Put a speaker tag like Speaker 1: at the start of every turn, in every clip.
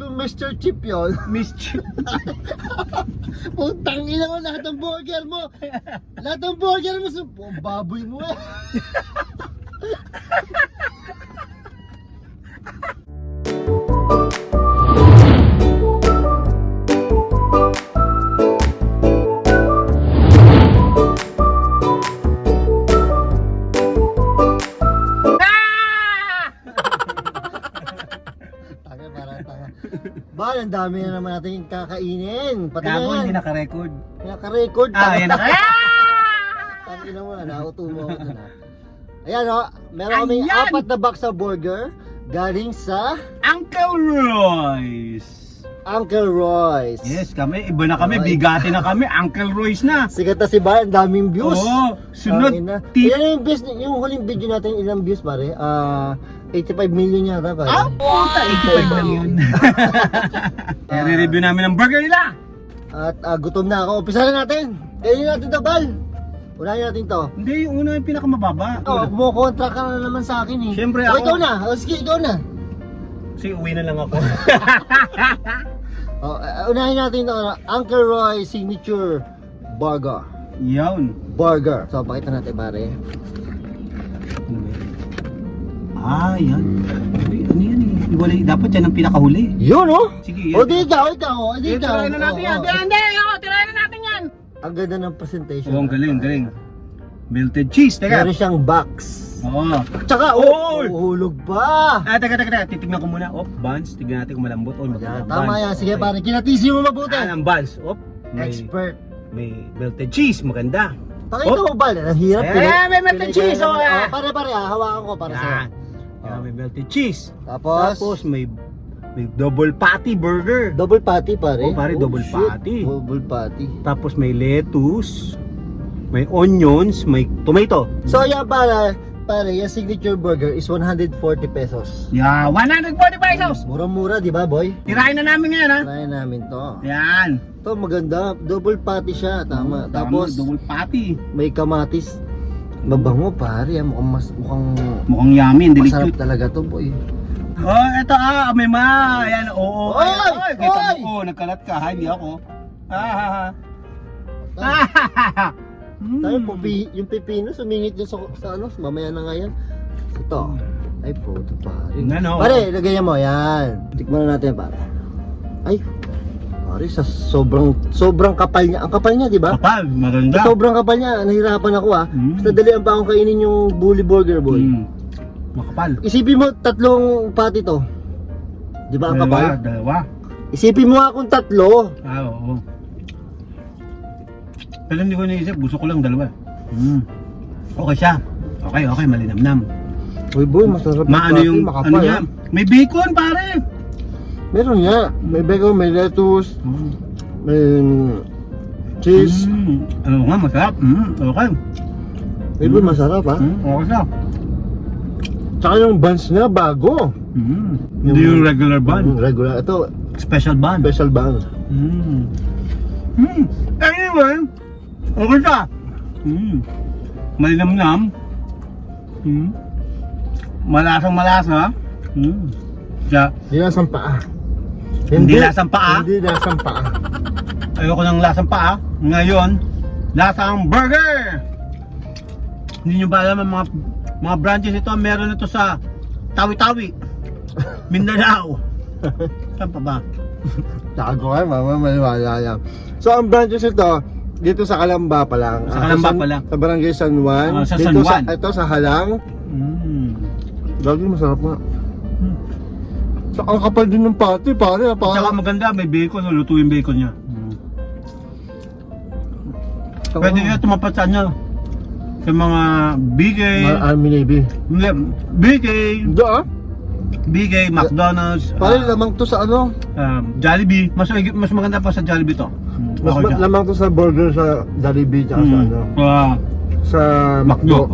Speaker 1: kung Mr. Chip yun.
Speaker 2: Mischief.
Speaker 1: Putang ina mo, lahat ng burger mo. Lahat ng burger mo, baboy mo eh. Ba, ang dami na naman natin kakainin. Pati
Speaker 2: Gago,
Speaker 1: na
Speaker 2: hindi
Speaker 1: yan.
Speaker 2: naka-record.
Speaker 1: Naka-record.
Speaker 2: Yan naka.
Speaker 1: Tangina mo na, nauto mo ako dun ha. Ayan o, meron kaming
Speaker 2: Ayan!
Speaker 1: 4 na box sa burger galing sa
Speaker 2: Uncle Royce.
Speaker 1: Uncle Royce.
Speaker 2: Yes, kami, iba na kami,
Speaker 1: Okay.
Speaker 2: bigati na kami, Uncle Royce na.
Speaker 1: Sikat na si Bar, ang daming views.
Speaker 2: Oo, sunod.
Speaker 1: Yan yung huling video natin, ilang views pare? 85 million yata pare.
Speaker 2: Puta, 85 lang yun. I-review namin ang burger nila.
Speaker 1: At gutom na ako. Umpisa na natin. Kainin natin ito, Bal. Unahin natin to.
Speaker 2: Hindi, yung una yung pinakamababa.
Speaker 1: Kumukontra ka na naman sa akin eh.
Speaker 2: Siyempre
Speaker 1: O,
Speaker 2: ako.
Speaker 1: ikaw na. O, sige, ikaw na.
Speaker 2: Kasi uwi na lang ako.
Speaker 1: Unahin natin ito. Uncle Roy Signature Burger.
Speaker 2: Yun.
Speaker 1: Burger. So, pakita natin pare.
Speaker 2: Yan. Uy, ano yan eh. Iwalay, dapat yan ang pinakahuli.
Speaker 1: Yun oh.
Speaker 2: Sige,
Speaker 1: O, di ikaw. O, di ikaw.
Speaker 2: Tirahin na natin yan. Hindi, tirahin na natin yan.
Speaker 1: Ang ganda ng presentation.
Speaker 2: Oo, ang galing, galing. Melted cheese, teka.
Speaker 1: Meron siyang box.
Speaker 2: Oo.
Speaker 1: Tsaka,
Speaker 2: Oy!
Speaker 1: uhulog pa.
Speaker 2: Teka. Titignan ko muna. Buns. Tignan natin kung malambot.
Speaker 1: Yan, tama yan. Sige pare, kinatisi mo mabuti.
Speaker 2: Ang buns.
Speaker 1: Expert.
Speaker 2: May melted cheese. Maganda.
Speaker 1: Pakita mo ba? Ang hirap.
Speaker 2: May melted cheese.
Speaker 1: Pare, hawakan ko para sa'yo.
Speaker 2: May melted cheese.
Speaker 1: Tapos
Speaker 2: may double patty burger.
Speaker 1: double patty pare.
Speaker 2: Pare, double
Speaker 1: shit.
Speaker 2: patty.
Speaker 1: Double patty.
Speaker 2: Tapos may lettuce. May onions. May tomato.
Speaker 1: So yan pare, yung signature burger is 140 pesos.
Speaker 2: Yeah, 140 pesos.
Speaker 1: Mura-mura, di ba boy?
Speaker 2: Tirahin na namin ngayon, ha?
Speaker 1: Try namin to.
Speaker 2: Yan.
Speaker 1: To maganda, double patty siya, tama. Tapos
Speaker 2: double patty.
Speaker 1: may kamatis. Mabango pare,
Speaker 2: Mukhang yummy, and
Speaker 1: masarap
Speaker 2: delicious.
Speaker 1: talaga to boy.
Speaker 2: Oh, eto may ma. Ayan, oo.
Speaker 1: Oy!
Speaker 2: Ay, kita
Speaker 1: Oy!
Speaker 2: mo, nagkalat ka, ha? Hindi ako.
Speaker 1: Tayo po, yung pipino sumingit yun sa ano, mamaya na nga yan. Ito. Ay po, ito pare.
Speaker 2: Ano?
Speaker 1: Pare, lagayan mo, yan. Tikman na natin pare. Ay, pare, sa sobrang kapal niya. Ang kapal niya, di ba?
Speaker 2: Kapal, maganda.
Speaker 1: Sa sobrang kapal niya, nahirapan ako ah.
Speaker 2: Mm.
Speaker 1: Basta dalian pa akong kainin yung bully burger boy.
Speaker 2: Makapal.
Speaker 1: Isipin mo, 3 patty to. Di ba ang kapal?
Speaker 2: Dalawa.
Speaker 1: Isipin mo nga kung 3.
Speaker 2: Oo. Pero hindi ko naisip, gusto ko lang dalawa. Okay siya. Okay, malinamnam.
Speaker 1: Uy boy, masarap
Speaker 2: Maano yung,
Speaker 1: makapal,
Speaker 2: ano niya?
Speaker 1: ah.
Speaker 2: May bacon, pare.
Speaker 1: Meron nga. May bacon, may lettuce, may cheese.
Speaker 2: Ano nga, masarap. Okay.
Speaker 1: Uy boy, masarap ha.
Speaker 2: Okay siya.
Speaker 1: Tsaka yung buns niya bago.
Speaker 2: Hindi yung regular bun.
Speaker 1: Regular. Ito,
Speaker 2: Special bun.
Speaker 1: special bun.
Speaker 2: Anyway, okay siya. Malinamnam. Malasang malasa. Siya.
Speaker 1: Hindi lasang paa.
Speaker 2: Hindi lasang paa?
Speaker 1: Hindi lasang paa.
Speaker 2: Ayoko ng lasang paa. Ngayon, lasang burger. Hindi nyo ba alam ang mga branches ito? Meron ito sa Tawi-Tawi, Mindanao. Saan pa ba?
Speaker 1: Tago ka, mama, maniwala lang. So, ang branches ito, dito sa Calamba pa lang.
Speaker 2: Sa Calamba pa lang.
Speaker 1: Sa Barangay San Juan.
Speaker 2: Sa
Speaker 1: dito
Speaker 2: San Juan.
Speaker 1: Ito sa Halang. Lagi masarap nga. So, ang kapal din ng patty, pare.
Speaker 2: Tsaka maganda, may bacon. Luto yung bacon niya. Pwede nyo tumapat sa ano? Sa mga BK.
Speaker 1: Army Navy.
Speaker 2: BK.
Speaker 1: Hindi ah.
Speaker 2: BK, McDonald's.
Speaker 1: Pare, lamang to sa ano?
Speaker 2: Jollibee. Mas maganda pa sa Jollibee to. Okay siya.
Speaker 1: Lamang to sa burger sa Jollibee tsaka sa ano? Sa
Speaker 2: McDo.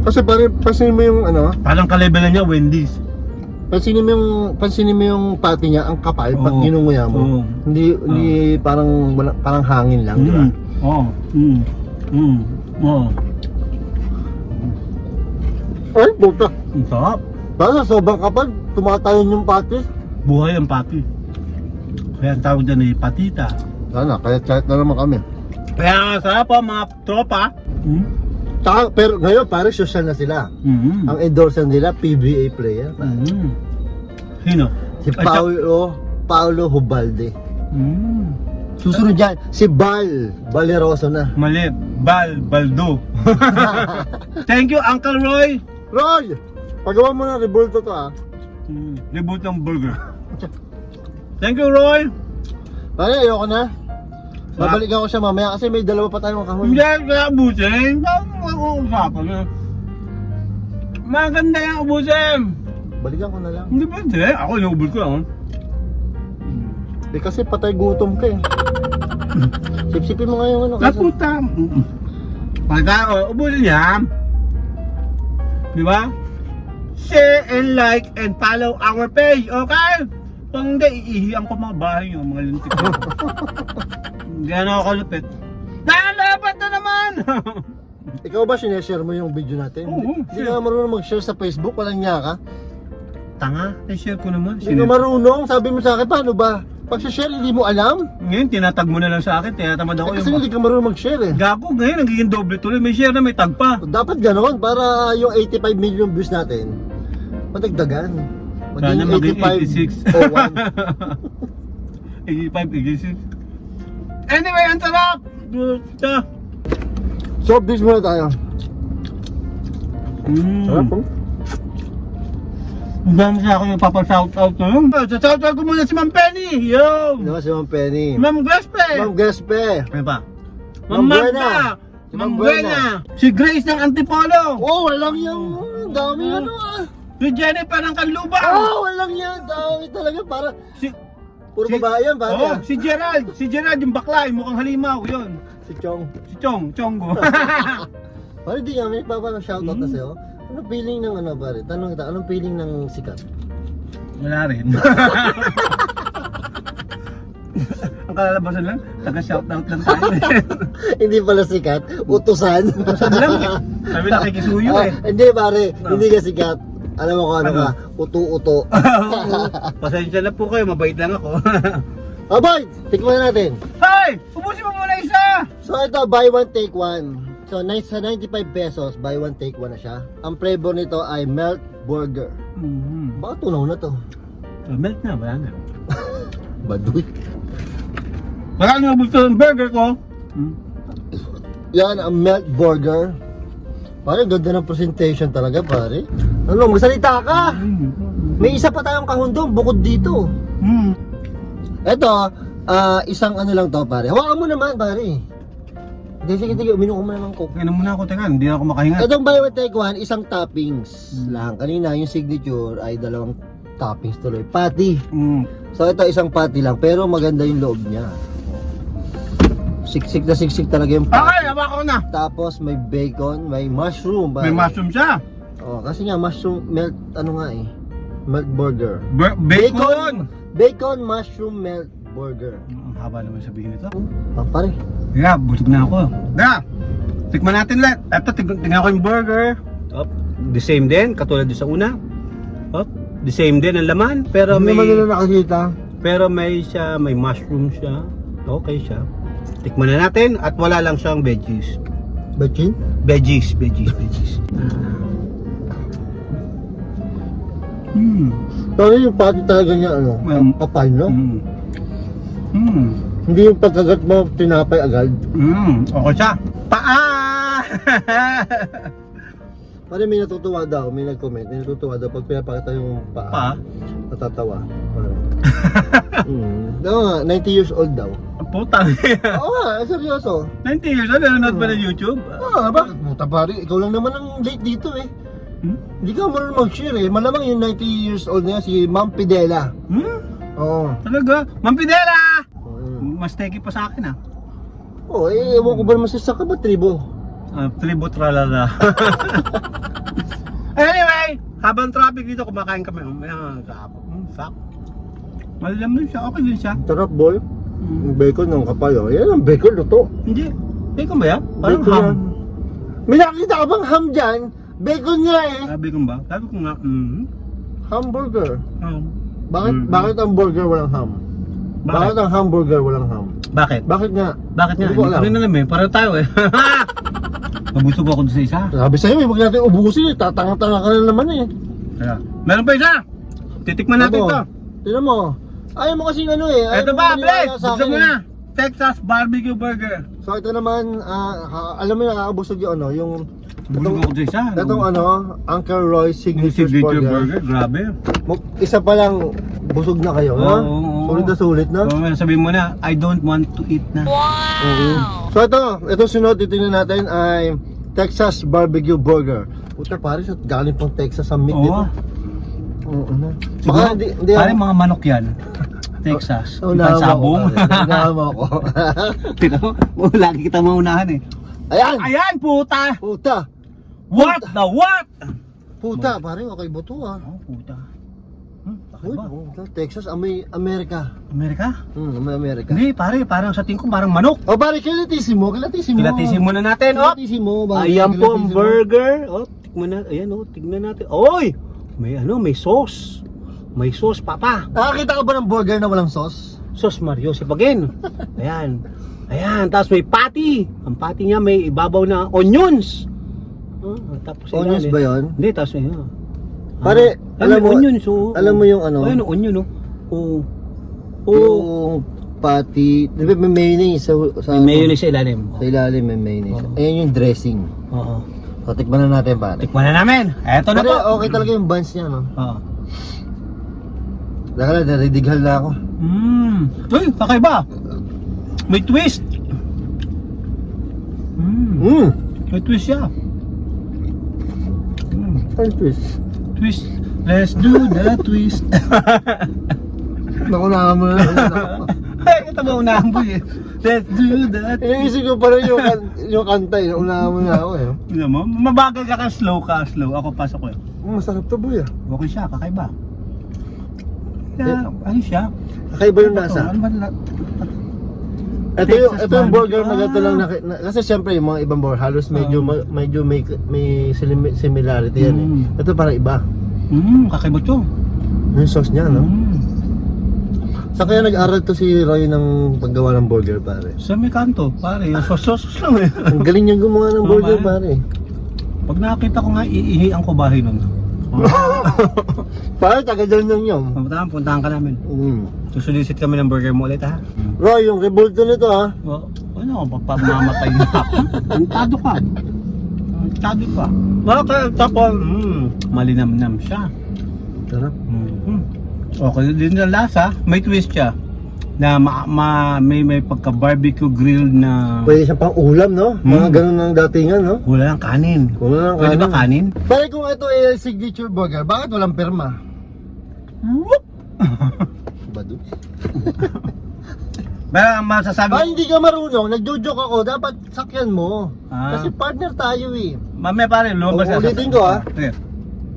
Speaker 1: Kasi pare, pansinin mo yung ano?
Speaker 2: Parang kalebelan niya, Wendy's.
Speaker 1: Pansinin mo yung patty niya, ang kapal pag ginunguya mo. Hindi parang hangin lang, di ba? Ay, puta.
Speaker 2: Ang sarap.
Speaker 1: Basta sobrang kapal, tumatayon yung patty.
Speaker 2: Buhay ang pati. Kaya ang tawag dyan ay patita.
Speaker 1: Sana, kahit na naman kami.
Speaker 2: Kaya nga sarap po mga tropa.
Speaker 1: Pero ngayon, pare, social na sila. Ang endorser nila, PBA player.
Speaker 2: Sino?
Speaker 1: Si Paulo Hubalde.
Speaker 2: Mm.
Speaker 1: Susunod dyan, si Valeroso na.
Speaker 2: Mali, Baldo. Thank you, Uncle Roy.
Speaker 1: Roy! Pagawa mo na, revolto to ah.
Speaker 2: Reboot ng burger. Thank you, Roy.
Speaker 1: Pare, ayoko na. Babalikan ko siya mamaya kasi may dalawa pa tayong kahon.
Speaker 2: Hindi ka abusin. Mag-uusapan na. Maganda yung abusin.
Speaker 1: Balikan ko na lang.
Speaker 2: Hindi ba? Hindi. Ako inubol ko lang.
Speaker 1: Eh kasi patay gutom ka eh. Sipsipin mo nga yung ano.
Speaker 2: Kaputa. Pagka, ubusin niya. Di ba? Share and like and follow our page, okay? Kung hindi, iihiyan ko mga bahay nyo, mga lintik ko. Gano'n ako kalupit. Nalapat na naman!
Speaker 1: Ikaw ba sineshare mo yung video natin?
Speaker 2: Oo,
Speaker 1: Hindi ka marunong mag-share sa Facebook, walang niya ka?
Speaker 2: Tanga, i-share ko naman.
Speaker 1: Hindi ka marunong, sabi mo sa akin, paano ba? Pag share hindi mo alam?
Speaker 2: Ngayon, tinatag mo na lang sa akin, tinatamad ako
Speaker 1: Kasi hindi ka marunong mag-share eh.
Speaker 2: Gago, ngayon, nagiging doble tuloy. May share na may tag pa.
Speaker 1: Dapat ganoon para yung 85 million views natin, madagdagan.
Speaker 2: Sana maging 86.
Speaker 1: o 1.
Speaker 2: 85, 86. Anyway, ang sarap!
Speaker 1: Soft drinks muna tayo. Sarap po.
Speaker 2: Ang dami sa akin yung papashout-out na yun. Sa-shoutout ko muna si Ma'am Penny! Yo!
Speaker 1: Ano si Ma'am Penny?
Speaker 2: Ma'am Gaspe!
Speaker 1: Ma'am Gaspe.
Speaker 2: Ano pa?
Speaker 1: Ma'am
Speaker 2: Ma'am
Speaker 1: Buena.
Speaker 2: Magda!
Speaker 1: Si
Speaker 2: Ma'am
Speaker 1: Ma'am
Speaker 2: Buena! Si Grace ng Antipolo!
Speaker 1: Oh, walang yung dami ano ah.
Speaker 2: Si Jennifer ng Kanlubang!
Speaker 1: Oh, walang yan. Dami talaga para
Speaker 2: Si,
Speaker 1: puro babae yan pare.
Speaker 2: oh, si Gerald yung bakla, yung mukhang halimaw, yun.
Speaker 1: Si Chong.
Speaker 2: Si Chonggo.
Speaker 1: Pare di nga may shoutout na sa'yo. Ano feeling ng ano pare? Tanong kita, anong feeling ng sikat?
Speaker 2: Wala rin. Ang kalalabasan lang, taga-shoutout lang tayo.
Speaker 1: Hindi pala sikat, utusan.
Speaker 2: Saan lang eh. Sabi nakikisuyo eh.
Speaker 1: Hindi pare, hindi ka sikat. Alam mo kung ano ka, uto-uto.
Speaker 2: Pasensya na po kayo, mabait lang ako.
Speaker 1: Aboy, tikman na natin.
Speaker 2: Hoy! Ubusin mo muna isa!
Speaker 1: So ito, buy one take one. So sa 95 pesos, buy one take one na siya. Ang flavor nito ay melt burger. Baka tunaw na to.
Speaker 2: Melt na, wala na.
Speaker 1: Baduy.
Speaker 2: Wala na gusto ng burger ko.
Speaker 1: Yan ang melt burger. Pare, ganda ng presentation talaga pare. Ano, magsalita ka! May isa pa tayong kahon doon, bukod dito. Ito, isang ano lang to pare. Hawakan mo naman pare. Hindi, sige, uminom ko muna ng coke.
Speaker 2: Kaya muna ako, teka, hindi na ako makahinga.
Speaker 1: Itong buy one take one, isang toppings lang. Kanina yung signature ay dalawang toppings tuloy. Patty. So ito isang patty lang, pero maganda yung loob niya. Siksik na siksik talaga yung patty.
Speaker 2: Okay, hawa ko na.
Speaker 1: Tapos may bacon, may mushroom. Pare.
Speaker 2: May mushroom siya.
Speaker 1: Oh, kasi nga mushroom melt ano nga eh. Melt burger.
Speaker 2: Bacon!
Speaker 1: Bacon mushroom melt burger.
Speaker 2: Ang haba naman sabihin nito.
Speaker 1: Oh, pare.
Speaker 2: Yeah, busog na ako. Yeah, tikman natin lahat. Ito, tingnan ko yung burger. Oh, the same din, katulad din sa una. Oh, the same din ang laman, pero
Speaker 1: Hindi
Speaker 2: may
Speaker 1: naman nila nakakita.
Speaker 2: pero may mushroom siya. Okay siya. Tikman na natin at wala lang siyang veggies.
Speaker 1: Bachin?
Speaker 2: Veggies.
Speaker 1: Pero yung patty talaga niya ano, kapal no? Hindi yung pagkagat mo tinapay agad.
Speaker 2: Okay siya. Paa!
Speaker 1: Pare may natutuwa daw, may nag-comment, may natutuwa daw pag pinapakita yung paa.
Speaker 2: Pa?
Speaker 1: Natatawa. Daw nga, 90 years old daw.
Speaker 2: Puta.
Speaker 1: Oo nga, seryoso.
Speaker 2: 90 years old, nanonood ba ng YouTube?
Speaker 1: Bakit? Puta pare, ikaw lang naman ang late dito eh. Hindi ka marunong mag-share eh. Malamang yung 90 years old na yan, si Ma'am Pidela. Oo.
Speaker 2: Talaga? Ma'am Pidela! Mas teki pa sa akin ah.
Speaker 1: Oo, ewan ko ba naman sa ka ba tribo?
Speaker 2: Tribo tralala. Anyway, habang traffic dito, kumakain kami. Ayan, sak. Malalam siya, okay din siya.
Speaker 1: Sarap boy. Yung bacon ng kapal oh. Yan ang bacon luto.
Speaker 2: Hindi, bacon ba yan? Parang
Speaker 1: Bacon
Speaker 2: ham.
Speaker 1: yan. May nakita ka bang ham dyan? Bacon nga eh.
Speaker 2: Bacon ba? Sabi ko nga,
Speaker 1: Hamburger. Bakit ang burger walang ham? Bakit ang hamburger walang ham?
Speaker 2: Bakit?
Speaker 1: Bakit nga?
Speaker 2: Bakit nga?
Speaker 1: Hindi ko alam.
Speaker 2: Hindi ko rin alam eh. Pareho tayo eh. Mabusog ako doon sa isa.
Speaker 1: Sabi sa'yo, huwag natin ubusin eh. Tatanga-tanga ka na naman eh.
Speaker 2: Kaya, meron pa isa. Titikman natin
Speaker 1: Ano?
Speaker 2: ito.
Speaker 1: Tignan mo. Ayaw mo kasing ano eh. Ayaw
Speaker 2: Ito
Speaker 1: mo
Speaker 2: ba,
Speaker 1: maniwala
Speaker 2: Blake?
Speaker 1: sa
Speaker 2: Gusto
Speaker 1: akin
Speaker 2: mo
Speaker 1: eh.
Speaker 2: na. Texas Barbecue Burger.
Speaker 1: So ito naman, alam mo nakakabusog yung ano, yung
Speaker 2: Busog ako doon sa isa.
Speaker 1: itong ano, Uncle Roy's Signature Burger.
Speaker 2: Grabe.
Speaker 1: Isa pa lang, busog na kayo, ha?
Speaker 2: Oo.
Speaker 1: Sulit na sulit, no?
Speaker 2: So, sabihin mo na, I don't want to eat na.
Speaker 1: Oo. So ito sunod, titingnan natin ay Texas Barbecue Burger. Puta pare, galing pang Texas ang meat dito. Oo na. Baka hindi
Speaker 2: Parang mga manok yan. Texas.
Speaker 1: Sabong.
Speaker 2: Pansabong.
Speaker 1: Unahan mo ako.
Speaker 2: Tignan mo, lagi kita maunahan eh.
Speaker 1: Ayan!
Speaker 2: Ayan, puta!
Speaker 1: Puta!
Speaker 2: What the what?
Speaker 1: Puta, pare, okay ba ito ah?
Speaker 2: Oh, puta. Bakit
Speaker 1: Uy,
Speaker 2: ba?
Speaker 1: puta, Texas, amoy Amerika.
Speaker 2: Amerika?
Speaker 1: Amoy Amerika.
Speaker 2: Hindi, pare, parang sa tingin ko parang manok.
Speaker 1: Oh, pare, kilatisin mo.
Speaker 2: Kilatisin muna natin, oh.
Speaker 1: Kilatisin mo. pare,
Speaker 2: Ayan po ang
Speaker 1: kilatisin mo.
Speaker 2: burger. Oh, tikman na. Ayan, oh, tignan natin. Oy! May ano, may sauce. May sauce, papa.
Speaker 1: Nakakita ka ba ng burger na walang sauce?
Speaker 2: Sauce Mario Sipagin. Ayan. Ayan, tapos may patty. Ang patty niya may ibabaw na onions. Tapos
Speaker 1: Onions
Speaker 2: ilalim.
Speaker 1: ba yun?
Speaker 2: Hindi, tapos ayan.
Speaker 1: Pare, alam mo,
Speaker 2: onions, oh.
Speaker 1: alam mo yung ano?
Speaker 2: Ayun, onion, oh. Oh. Oh.
Speaker 1: Yung patty, di ba may mayonnaise sa
Speaker 2: May mayonnaise sa ilalim.
Speaker 1: Sa ilalim may mayonnaise.
Speaker 2: Oo.
Speaker 1: Ayan yung dressing.
Speaker 2: Oo.
Speaker 1: So, tikman na natin pare.
Speaker 2: Tikman na namin. Eto na
Speaker 1: Pare,
Speaker 2: po.
Speaker 1: okay talaga yung buns niya, no?
Speaker 2: Oo.
Speaker 1: Daka na, naridighal na ako.
Speaker 2: Uy, kakaiba. May twist. May twist siya.
Speaker 1: Ano twist?
Speaker 2: Twist. Let's do the twist.
Speaker 1: Nakunahan mo na.
Speaker 2: Ay, ito ba unahan mo eh. Let's do the twist.
Speaker 1: Iniisip ko pa rin yung kanta eh. Naunahan mo na ako eh.
Speaker 2: Alam mo, mabagal ka slow. Ako pasok ko eh.
Speaker 1: Masarap to boy ah.
Speaker 2: Okay siya, kakaiba. Ano siya?
Speaker 1: Kakaiba yung lasa.
Speaker 2: Ano ba na?
Speaker 1: Ito yung burger na gato lang kasi siyempre yung mga ibang burger halos medyo may similarity yan eh. Ito parang iba.
Speaker 2: Kakaiba to.
Speaker 1: Yung sauce niya, no? Sa kaya nag-aral to si Roy ng paggawa ng burger, pare.
Speaker 2: Sa may kanto, pare. Sauce lang eh.
Speaker 1: Ang galing niyang gumawa ng burger, pare.
Speaker 2: Pag nakita ko nga, iihian ko bahay nun.
Speaker 1: Pare, taga-dyan lang yun.
Speaker 2: Puntahan ka namin. Susulisit kami ng burger mo ulit ha.
Speaker 1: Roy, yung revolto nito ha.
Speaker 2: Ano, pagpamamatay na ako. Antado ka. Tapos, malinamnam siya.
Speaker 1: Sarap.
Speaker 2: Okay din na lasa, may twist siya. Na may pagka-barbecue grill na
Speaker 1: Pwede siyang pang ulam, no? Mga ganun ng datingan, no?
Speaker 2: wala lang kanin.
Speaker 1: Wala ng
Speaker 2: Pwede ba kanin?
Speaker 1: Pare, kung ito ay signature burger, bakit walang perma? Badu.
Speaker 2: Pero ang masasabi
Speaker 1: Ah, hindi ka marunong. Nagjo-joke ako. Dapat sakyan mo.
Speaker 2: Ah.
Speaker 1: Kasi partner tayo eh.
Speaker 2: mamaya pare, lumabas
Speaker 1: O, ulitin ko, ah.
Speaker 2: Okay.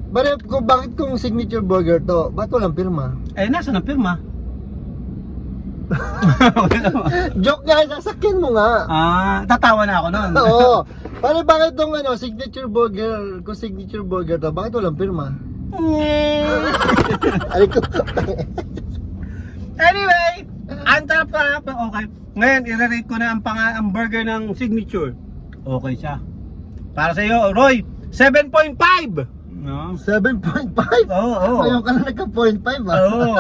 Speaker 1: Pare, bakit kung signature burger to? Bakit walang pirma?
Speaker 2: Eh, nasa na pirma?
Speaker 1: Joke nga, sasakyan mo nga.
Speaker 2: Tatawa na ako nun.
Speaker 1: Oo. Pare, bakit tong ano, signature burger, kung signature burger to, bakit walang pirma? Ay ko.
Speaker 2: Anyway, ang tarap. Okay. Ngayon, i-rate ko na ang burger ng signature. Okay siya. Para sa iyo, Roy, 7.5! No?
Speaker 1: 7.5?
Speaker 2: Oo.
Speaker 1: Ayaw ka na nagka-0.5 ah.
Speaker 2: Oo.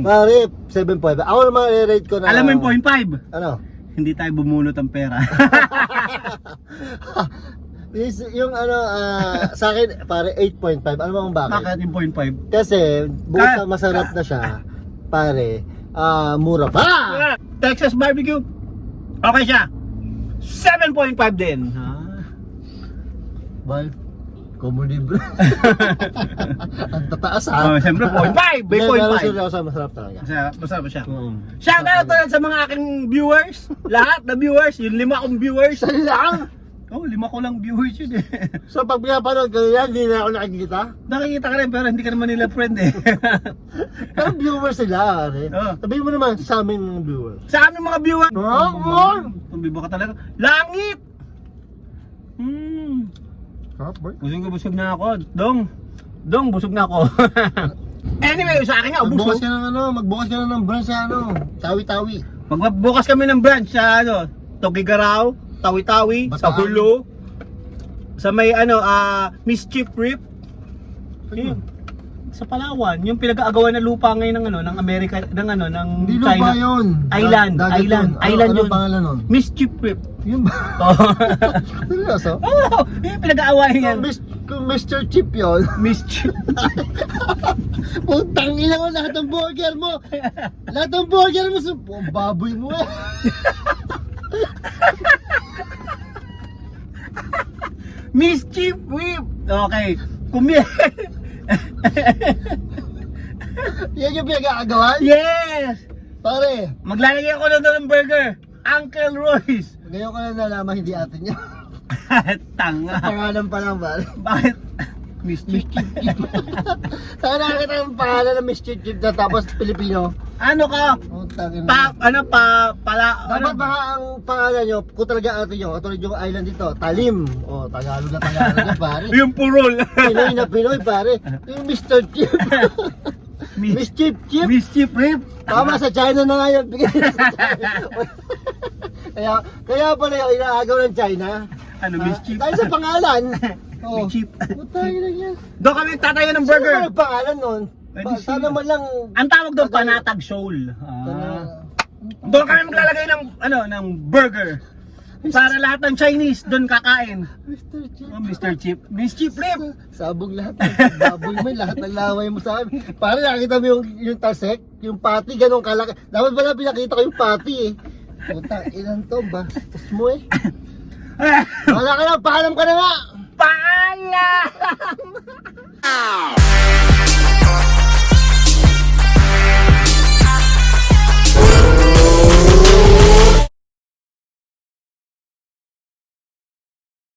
Speaker 1: Pare, 7.5. Ako naman i-rate ko na.
Speaker 2: Alam mo yung 0.5?
Speaker 1: Ano?
Speaker 2: Hindi tayo bumunot ang pera.
Speaker 1: Yung ano, sa akin, pare, 8.5. Alam mo kung bakit?
Speaker 2: Bakit yung 0.5?
Speaker 1: Kasi, bukod sa masarap na siya, pare, mura pa!
Speaker 2: Texas Barbecue, okay siya. 7.5 din.
Speaker 1: Bal, libre. Ang tataas ha.
Speaker 2: Siyempre 0.5, may 0.5.
Speaker 1: Masarap talaga.
Speaker 2: Masarap siya. Shout out ulit sa mga aking viewers. Lahat na viewers, yung 5 kong viewers.
Speaker 1: Saan lang?
Speaker 2: 5 ko lang viewers yun eh.
Speaker 1: So pag pinapanood ka yan, hindi na ako nakikita?
Speaker 2: Nakikita ka rin pero hindi ka naman nila friend eh.
Speaker 1: Pero viewers sila, pare.
Speaker 2: Oo.
Speaker 1: Sabihin mo naman sa amin mga viewers.
Speaker 2: Sa aming mga viewers. Pambiba ka talaga. Langit!
Speaker 1: Sarap boy.
Speaker 2: Busog na ako. Dong, busog na ako. Anyway, sa akin nga, ubus
Speaker 1: Magbukas
Speaker 2: mo.
Speaker 1: ka ng ano, magbukas ka na ng branch sa ano, Tawi-Tawi.
Speaker 2: Magbukas kami ng branch sa ano, Tugigaraw, Tawi-Tawi, sa
Speaker 1: Bataan.
Speaker 2: Hulo. Sa may ano, Mischief Reef. Yun. Sa Palawan, yung pinag-aagawan na lupa ngayon ng ano, ng Amerika, ng ano, ng
Speaker 1: Hindi
Speaker 2: China.
Speaker 1: lupa yun.
Speaker 2: Island,
Speaker 1: Dagat
Speaker 2: island,
Speaker 1: yun.
Speaker 2: island
Speaker 1: ano
Speaker 2: yun.
Speaker 1: pangalan nun?
Speaker 2: Mischief Reef.
Speaker 1: Yun ba?
Speaker 2: Oh.
Speaker 1: Seryoso?
Speaker 2: Oh, yung pinag-aawayan yan.
Speaker 1: Kung Mr. Chip yun.
Speaker 2: Mischief.
Speaker 1: Putang ina mo, lahat ng burger mo. Lahat ng burger mo, baboy mo eh.
Speaker 2: Mischief Reef. Okay.
Speaker 1: Yan yung pinag-aagawan?
Speaker 2: Yes!
Speaker 1: Pare,
Speaker 2: Maglalagay ako na doon ng burger. Uncle Royce.
Speaker 1: ngayon ko na nalaman hindi atin niya.
Speaker 2: Tanga.
Speaker 1: Pangalan pa lang pare.
Speaker 2: Bakit? Mischief.
Speaker 1: Saka nakakita ng pangalan ng Mr. Chip na tapos Pilipino.
Speaker 2: Ano ka?
Speaker 1: Putang ina.
Speaker 2: Ano?
Speaker 1: Dapat baka ang pangalan nyo, kung talaga atin nyo, katulad yung island dito, Talim. O, Tagalog na pare.
Speaker 2: Yung purol.
Speaker 1: Pinoy na Pinoy pare. Yung Mr. Chip. Mischief Chip.
Speaker 2: Mischief Reef.
Speaker 1: Tama sa China na nga yun. kaya pala yung inaagaw ng China.
Speaker 2: Ano, mischief?
Speaker 1: Dahil sa pangalan. Oh.
Speaker 2: Mischief.
Speaker 1: Putay na yan.
Speaker 2: Doon kami tatayo ng
Speaker 1: Sino
Speaker 2: burger.
Speaker 1: ba nagpangalan nun?
Speaker 2: Pwede
Speaker 1: Sana man lang.
Speaker 2: Ang tawag doon, Panatag Shoal. Doon kami maglalagay ng ano, ng burger. Para lahat ng Chinese doon kakain.
Speaker 1: Mr. Chip.
Speaker 2: Oh, Mr. Chip. Mischief Reef.
Speaker 1: Sabog lahat. Baboy mo, lahat ng laway mo sa amin. Para nakita mo yung tasek, yung pati, ganun kalaki. Dapat pala pinakita ko yung pati eh. Puta, ilan to, bastos mo eh. Wala ka na, paalam ka na nga!
Speaker 2: Paalam!